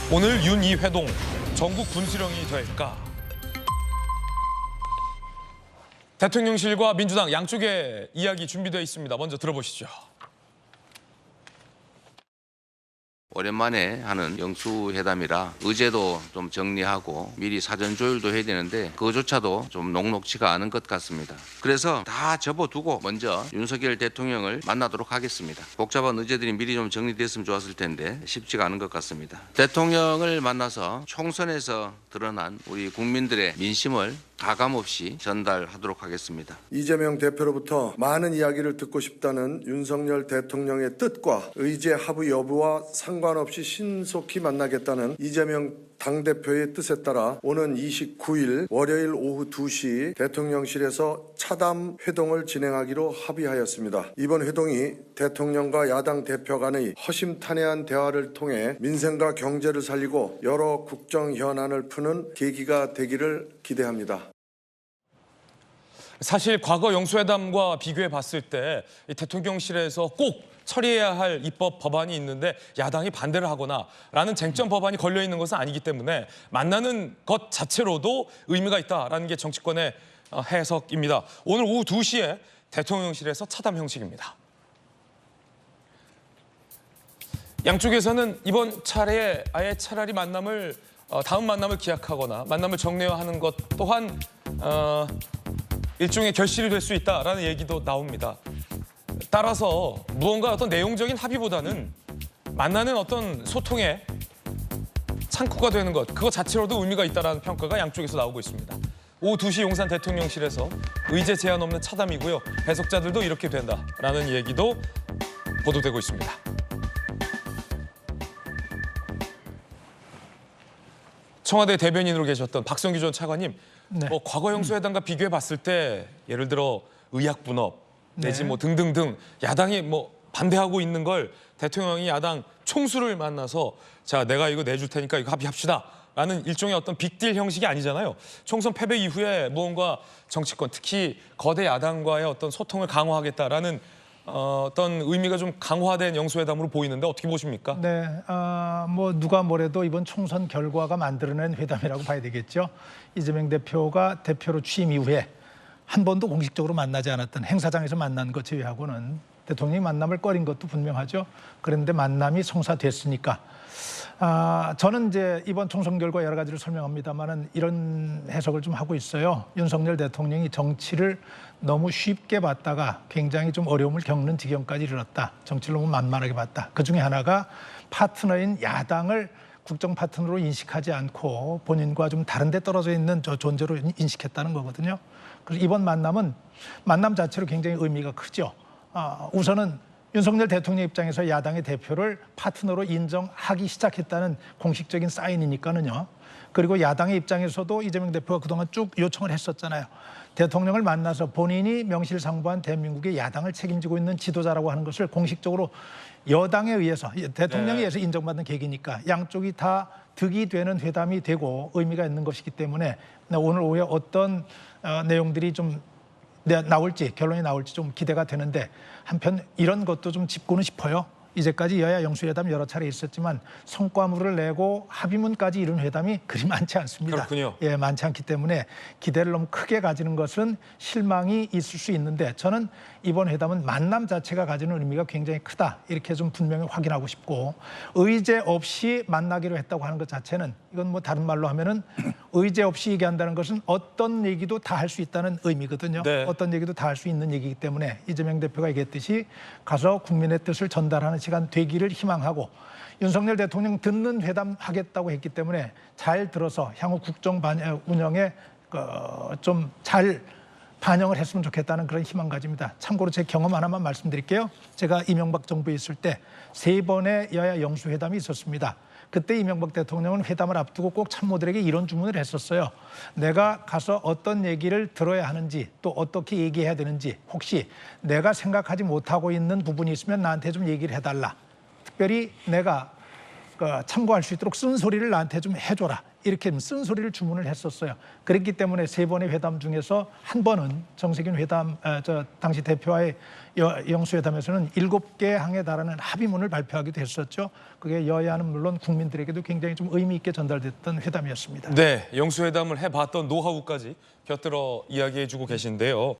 오늘 윤이 회동 전국 분수령이 될까? 대통령실과 민주당 양쪽의 이야기 준비되어 있습니다. 먼저 들어보시죠. 오랜만에 하는 영수회담이라 의제도 좀 정리하고 미리 사전 조율도 해야 되는데 그거조차도 좀 녹록지가 않은 것 같습니다. 그래서 다 접어두고 먼저 윤석열 대통령을 만나도록 하겠습니다. 복잡한 의제들이 미리 좀 정리됐으면 좋았을 텐데 쉽지가 않은 것 같습니다. 대통령을 만나서 총선에서 드러난 우리 국민들의 민심을 가감없이 전달하도록 하겠습니다. 이재명 대표로부터 많은 이야기를 듣고 싶다는 윤석열 대통령의 뜻과 의제 합의 여부와 상관없이 신속히 만나겠다는 이재명 당대표의 뜻에 따라 오는 29일 월요일 오후 2시 대통령실에서 차담 회동을 진행하기로 합의하였습니다. 이번 회동이 대통령과 야당 대표 간의 허심탄회한 대화를 통해 민생과 경제를 살리고 여러 국정 현안을 푸는 계기가 되기를 기대합니다. 사실 과거 영수회담과 비교해 봤을 때 대통령실에서 꼭 처리해야 할 입법 법안이 있는데 야당이 반대를 하거나 라는 쟁점 법안이 걸려 있는 것은 아니기 때문에 만나는 것 자체로도 의미가 있다라는 게 정치권의 해석입니다. 오늘 오후 2시에 대통령실에서 차담 형식입니다. 양쪽에서는 이번 차례에 아예 차라리 다음 만남을 기약하거나 만남을 정례화하는 것 또한 일종의 결실이 될 수 있다라는 얘기도 나옵니다. 따라서 무언가 어떤 내용적인 합의보다는 만나는 어떤 소통의 창구가 되는 것, 그거 자체로도 의미가 있다는 평가가 양쪽에서 나오고 있습니다. 오후 2시 용산 대통령실에서 의제 제한 없는 차담이고요. 해석자들도 이렇게 된다라는 얘기도 보도되고 있습니다. 청와대 대변인으로 계셨던 박성규 전 차관님, 네. 과거 영수회담과 비교해 봤을 때 예를 들어 의약분업 내지 등등등 야당이 반대하고 있는 걸 대통령이 야당 총수를 만나서 자 내가 이거 내줄 테니까 이거 합의합시다라는 일종의 어떤 빅딜 형식이 아니잖아요. 총선 패배 이후에 무언가 정치권 특히 거대 야당과의 어떤 소통을 강화하겠다라는 어떤 의미가 좀 강화된 영수회담으로 보이는데 어떻게 보십니까? 네, 누가 뭐래도 이번 총선 결과가 만들어낸 회담이라고 봐야 되겠죠. 이재명 대표가 대표로 취임 이후에 한 번도 공식적으로 만나지 않았던 행사장에서 만난 것 제외하고는 대통령이 만남을 꺼린 것도 분명하죠. 그런데 만남이 성사됐으니까 저는 이제 이번 총선 결과 여러 가지를 설명합니다만은 이런 해석을 좀 하고 있어요. 윤석열 대통령이 정치를 너무 쉽게 봤다가 굉장히 좀 어려움을 겪는 지경까지 이르렀다. 정치를 너무 만만하게 봤다. 그중에 하나가 파트너인 야당을 국정 파트너로 인식하지 않고 본인과 좀 다른 데 떨어져 있는 저 존재로 인식했다는 거거든요. 그래서 이번 만남 자체로 굉장히 의미가 크죠. 우선은 윤석열 대통령 입장에서 야당의 대표를 파트너로 인정하기 시작했다는 공식적인 사인이니까는요. 그리고 야당의 입장에서도 이재명 대표가 그동안 쭉 요청을 했었잖아요. 대통령을 만나서 본인이 명실상부한 대한민국의 야당을 책임지고 있는 지도자라고 하는 것을 공식적으로 여당에 의해서 대통령에 의해서 인정받는 계기니까 양쪽이 다 득이 되는 회담이 되고 의미가 있는 것이기 때문에 오늘 오후에 어떤 내용들이 좀 나올지 결론이 나올지 좀 기대가 되는데 한편 이런 것도 좀 짚고는 싶어요. 이제까지 여야 영수회담 여러 차례 있었지만 성과물을 내고 합의문까지 이룬 회담이 그리 많지 않습니다. 그렇군요. 예, 많지 않기 때문에 기대를 너무 크게 가지는 것은 실망이 있을 수 있는데 저는 이번 회담은 만남 자체가 가지는 의미가 굉장히 크다. 이렇게 좀 분명히 확인하고 싶고 의제 없이 만나기로 했다고 하는 것 자체는 이건 다른 말로 하면은 의제 없이 얘기한다는 것은 어떤 얘기도 다 할 수 있다는 의미거든요. 네. 어떤 얘기도 다 할 수 있는 얘기이기 때문에 이재명 대표가 얘기했듯이 가서 국민의 뜻을 전달하는 시간 되기를 희망하고 윤석열 대통령 듣는 회담 하겠다고 했기 때문에 잘 들어서 향후 국정 운영에 좀 잘 반영을 했으면 좋겠다는 그런 희망 가집니다. 참고로 제 경험 하나만 말씀드릴게요. 제가 이명박 정부에 있을 때 3번의 여야 영수회담이 있었습니다. 그때 이명박 대통령은 회담을 앞두고 꼭 참모들에게 이런 주문을 했었어요. 내가 가서 어떤 얘기를 들어야 하는지 또 어떻게 얘기해야 되는지 혹시 내가 생각하지 못하고 있는 부분이 있으면 나한테 좀 얘기를 해달라. 특별히 내가 참고할 수 있도록 쓴소리를 나한테 좀 해줘라. 이렇게 쓴소리를 주문을 했었어요. 그랬기 때문에 3번의 회담 중에서 한 번은 정세균 회담, 당시 대표와의 영수회담에서는 7개 항에 달하는 합의문을 발표하기도 했었죠. 그게 여야는 물론 국민들에게도 굉장히 좀 의미 있게 전달됐던 회담이었습니다. 네, 영수회담을 해봤던 노하우까지 곁들여 이야기해주고 계신데요.